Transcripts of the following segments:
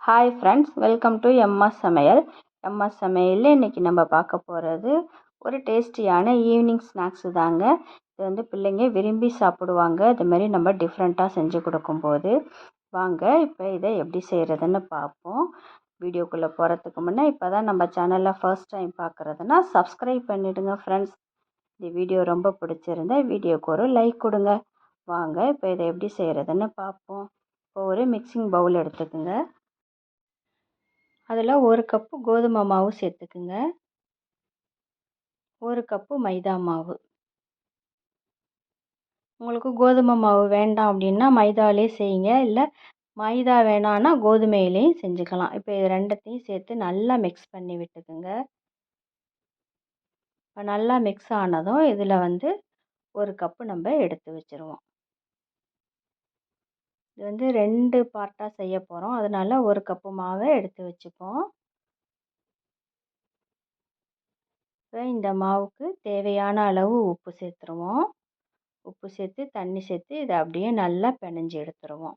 Hi friends, welcome to MS சமையல். MS சமையலில் இன்றைக்கி நம்ம பார்க்க போகிறது ஒரு டேஸ்டியான ஈவினிங் ஸ்நாக்ஸு தாங்க. இது வந்து பிள்ளைங்க விரும்பி சாப்பிடுவாங்க. இதுமாரி நம்ம டிஃப்ரெண்ட்டாக செஞ்சு கொடுக்கும்போது. வாங்க இப்போ இதை எப்படி செய்கிறதுன்னு பார்ப்போம். வீடியோக்குள்ளே போகிறதுக்கு முன்னே இப்போ தான் நம்ம சேனலில் ஃபர்ஸ்ட் டைம் பார்க்குறதுனா சப்ஸ்கிரைப் பண்ணிவிடுங்க ஃப்ரெண்ட்ஸ். இந்த வீடியோ ரொம்ப பிடிச்சிருந்தா வீடியோக்கு ஒரு லைக் கொடுங்க. வாங்க இப்போ இதை எப்படி செய்கிறதுன்னு பார்ப்போம். இப்போ ஒரு மிக்சிங் பவுல் எடுத்துக்கோங்க. அதில் 1 கப்பு கோதுமை மாவு சேர்த்துக்குங்க. 1 கப்பு மைதா மாவு. உங்களுக்கு கோதுமை மாவு வேண்டாம் அப்படின்னா மைதாலே செய்யுங்க, இல்லை மைதா வேணான்னா கோதுமையிலையும் செஞ்சுக்கலாம். இப்போ இது ரெண்டத்தையும் சேர்த்து நல்லா மிக்ஸ் பண்ணி விட்டுக்குங்க. இப்போ நல்லா மிக்ஸ் ஆனதும் இதில் வந்து 1 கப்பு நம்ம எடுத்து வச்சுருவோம். இது வந்து 2 பார்ட்டாக செய்ய போகிறோம், அதனால் 1 கப்பு மாவை எடுத்து வச்சுப்போம். இப்போ இந்த மாவுக்கு தேவையான அளவு உப்பு சேர்த்துருவோம். உப்பு சேர்த்து தண்ணி சேர்த்து இதை அப்படியே நல்லா பிணைஞ்சு எடுத்துருவோம்.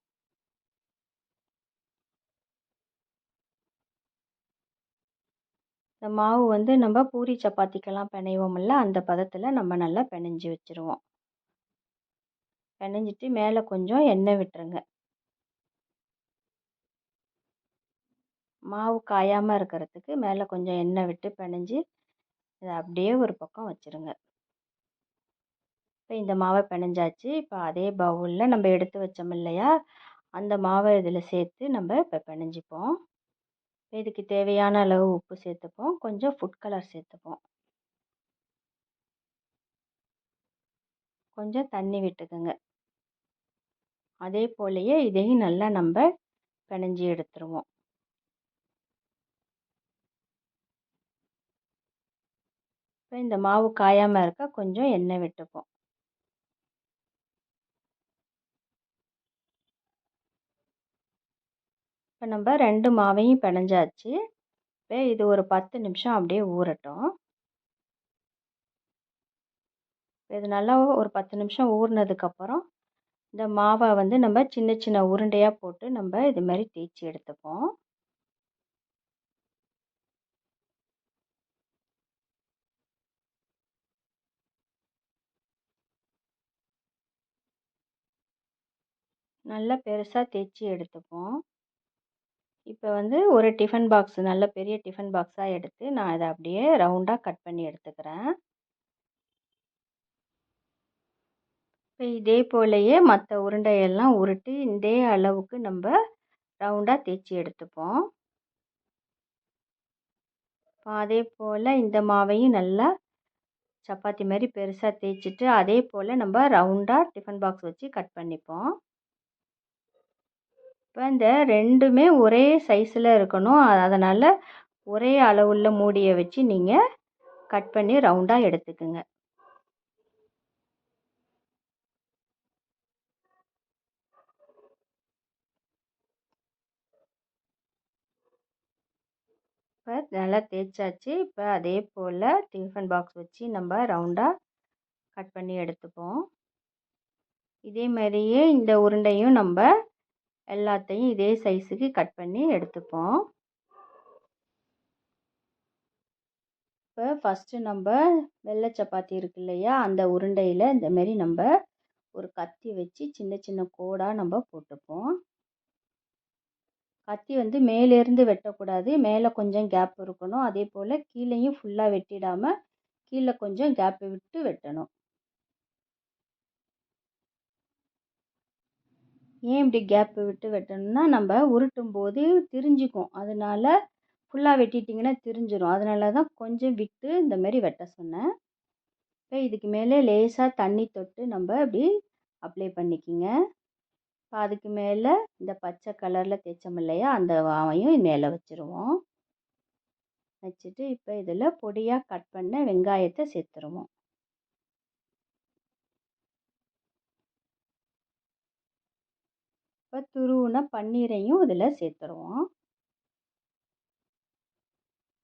இந்த மாவு வந்து நம்ம பூரி சப்பாத்திக்கெல்லாம் பிணைவோம்ல, அந்த பதத்தில் நம்ம நல்லா பிணைஞ்சி வச்சுருவோம். பிணைஞ்சிட்டு மேலே கொஞ்சம் எண்ணெய் விட்டுருங்க. மாவு காயாமல் இருக்கிறதுக்கு மேலே கொஞ்சம் எண்ணெய் விட்டு பிணைஞ்சி இதை அப்படியே ஒரு பக்கம் வச்சுருங்க. இப்போ இந்த மாவை பிணைஞ்சாச்சு. இப்போ அதே பவுலில் நம்ம எடுத்து வச்சோம் இல்லையா, அந்த மாவை இதில் சேர்த்து நம்ம இப்போ பிணைஞ்சிப்போம். இதுக்கு தேவையான அளவு உப்பு சேர்த்துப்போம், கொஞ்சம் ஃபுட் கலர் சேர்த்துப்போம், கொஞ்சம் தண்ணி விட்டுக்குங்க. அதே போலயே இதையும் நல்லா நம்ம பிணைஞ்சி எடுத்துருவோம். இப்போ இந்த மாவு காயாமல் இருக்க கொஞ்சம் எண்ணெய் விட்டுப்போம். இப்போ நம்ம 2 மாவையும் பிணைஞ்சாச்சு. இப்போ இது ஒரு 10 நிமிஷம் அப்படியே ஊறட்டும். இது நல்லா ஒரு 10 நிமிஷம் ஊறினதுக்கப்புறம் இந்த மாவை வந்து நம்ம சின்ன சின்ன உருண்டையாக போட்டு நம்ம இது மாதிரி தேய்ச்சி எடுத்துப்போம். நல்லா பெருசாக தேய்ச்சி எடுத்துப்போம். இப்போ வந்து ஒரு டிஃபன் பாக்ஸ், நல்ல பெரிய டிஃபன் பாக்ஸாக எடுத்து நான் இதை அப்படியே ரவுண்டாக கட் பண்ணி எடுத்துக்கிறேன். இப்போ இதே போலயே மற்ற உருண்டையெல்லாம் உருட்டி இதே அளவுக்கு நம்ம ரவுண்டாக தேய்ச்சி எடுத்துப்போம். அதே போல் இந்த மாவையும் நல்லா சப்பாத்தி மாதிரி பெருசாக தேய்ச்சிட்டு அதே போல் நம்ம ரவுண்டாக டிஃபன் பாக்ஸ் வச்சு கட் பண்ணிப்போம். இப்போ இந்த ரெண்டுமே ஒரே சைஸில் இருக்கணும், அதனால் ஒரே அளவுள்ள மூடியை வச்சு நீங்கள் கட் பண்ணி ரவுண்டாக எடுத்துக்குங்க. இப்போ நல்லா தேய்ச்சாச்சு. இப்போ அதே போல் டிஃபன் பாக்ஸ் வச்சு நம்ம ரவுண்டாக கட் பண்ணி எடுத்துப்போம். இதே மாதிரியே இந்த உருண்டையும் நம்ம எல்லாத்தையும் இதே சைஸுக்கு கட் பண்ணி எடுத்துப்போம். இப்போ ஃபஸ்ட்டு நம்ம வெள்ளை சப்பாத்தி இருக்கு இல்லையா, அந்த உருண்டையில் இந்தமாரி நம்ம ஒரு கத்தி வச்சு சின்ன சின்ன கோடாக நம்ம போட்டுப்போம். கத்தி வந்து மேலேருந்து வெட்டக்கூடாது, மேலே கொஞ்சம் கேப் இருக்கணும். அதே போல் கீழேயும் ஃபுல்லாக வெட்டிடாமல் கீழே கொஞ்சம் கேப்பு விட்டு வெட்டணும். ஏன் இப்படி கேப்பு விட்டு வெட்டணும்னா, நம்ம உருட்டும் போது திரிஞ்சிக்கும், அதனால ஃபுல்லாக வெட்டிட்டிங்கன்னா திரிஞ்சிடும். அதனால தான் கொஞ்சம் விட்டு இந்த மாதிரி வெட்ட சொன்னேன். இப்போ இதுக்கு மேலே லேசாக தண்ணி தொட்டு நம்ம இப்படி அப்ளை பண்ணிக்கிங்க. இப்போ அதுக்கு மேலே இந்த பச்சை கலரில் தேய்ச்சோம் இல்லையா, அந்த மாவையும் மேலே வச்சுருவோம். வச்சுட்டு இப்போ இதில் பொடியாக கட் பண்ண வெங்காயத்தை சேர்த்துருவோம். இப்போ துருவின பன்னீரையும் இதில் சேர்த்துருவோம்.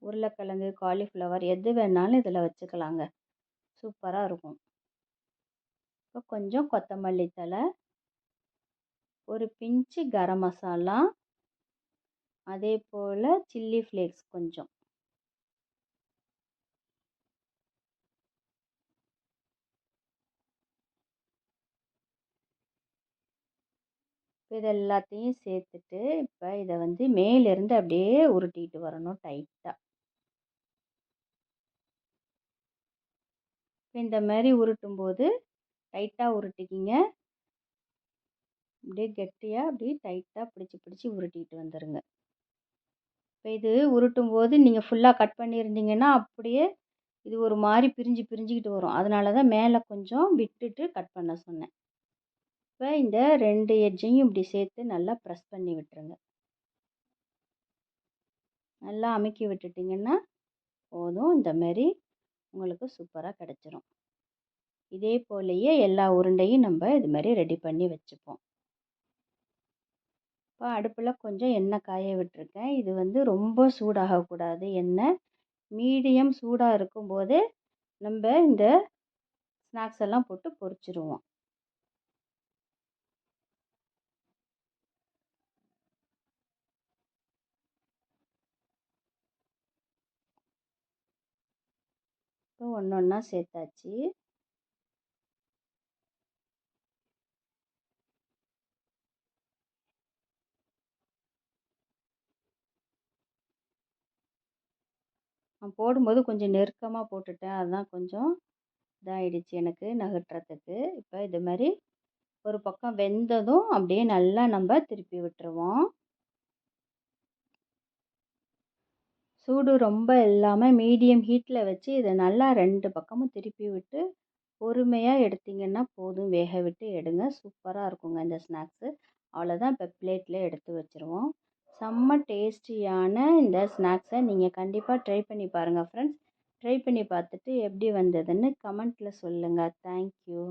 உருளைக்கிழங்கு, காலிஃப்ளவர் எது வேணாலும் இதில் வச்சுக்கலாங்க, சூப்பராக இருக்கும். இப்போ கொஞ்சம் கொத்தமல்லி தழை, ஒரு பிஞ்சு கரம் மசாலா, அதே போல் சில்லி ஃப்ளேக்ஸ் கொஞ்சம். இது எல்லாத்தையும் சேர்த்துட்டு இப்போ இதை வந்து மேலேருந்து அப்படியே உருட்டிட்டு வரணும் டைட்டாக. இந்த மாதிரி உருட்டும்போது டைட்டாக உருட்டிக்கிங்க. அப்படியே கெட்டியாக அப்படியே டைட்டாக பிடிச்சி உருட்டிட்டு வந்துடுங்க. இப்போ இது உருட்டும் போது நீங்கள் ஃபுல்லாக கட் பண்ணியிருந்தீங்கன்னா அப்படியே இது ஒரு மாதிரி பிரிஞ்சுக்கிட்டு வரும். அதனால தான் மேலே கொஞ்சம் விட்டுட்டு கட் பண்ண சொன்னேன். இப்போ இந்த 2 எட்ஜையும் இப்படி சேர்த்து நல்லா ப்ரெஸ் பண்ணி விட்டுருங்க. நல்லா அமுக்கி விட்டுட்டிங்கன்னா போதும். இந்த மாதிரி உங்களுக்கு சூப்பராக கிடச்சிரும். இதே போலயே எல்லா உருண்டையும் நம்ம இது மாதிரி ரெடி பண்ணி வச்சுப்போம். இப்போ அடுப்பில் கொஞ்சம் எண்ணெய் காய விட்டுருக்கேன். இது வந்து ரொம்ப சூடாகக்கூடாது. எண்ணெய் மீடியம் சூடாக இருக்கும்போது நம்ம இந்த ஸ்நாக்ஸ் எல்லாம் போட்டு பொரிச்சிருவோம். இப்போ ஒன்று ஒன்றா சேர்த்தாச்சு. நான் போடும்போது கொஞ்சம் நெருக்கமாக போட்டுட்டேன். அதுதான் கொஞ்சம் இதாகிடுச்சு எனக்கு நகட்டுறதுக்கு. இப்போ இது மாதிரி ஒரு பக்கம் வெந்ததும் அப்படியே நல்லா நம்ம திருப்பி விட்டுருவோம். சூடு ரொம்ப இல்லாமல் மீடியம் ஹீட்டில் வச்சு இதை நல்லா 2 பக்கமும் திருப்பி விட்டு பொறுமையாக எடுத்திங்கன்னா போதும். வேக விட்டு எடுங்க. சூப்பராக இருக்குங்க இந்த ஸ்நாக்ஸு. அவ்வளோதான். இப்போ பிளேட்டில் எடுத்து வச்சுருவோம். செம்ம டேஸ்டியான இந்த ஸ்நாக்ஸை நீங்கள் கண்டிப்பாக ட்ரை பண்ணி பாருங்கள் ஃப்ரெண்ட்ஸ். ட்ரை பண்ணி பார்த்துட்டு எப்படி வந்ததுன்னு கமெண்ட்டில் சொல்லுங்கள். தேங்க்யூ.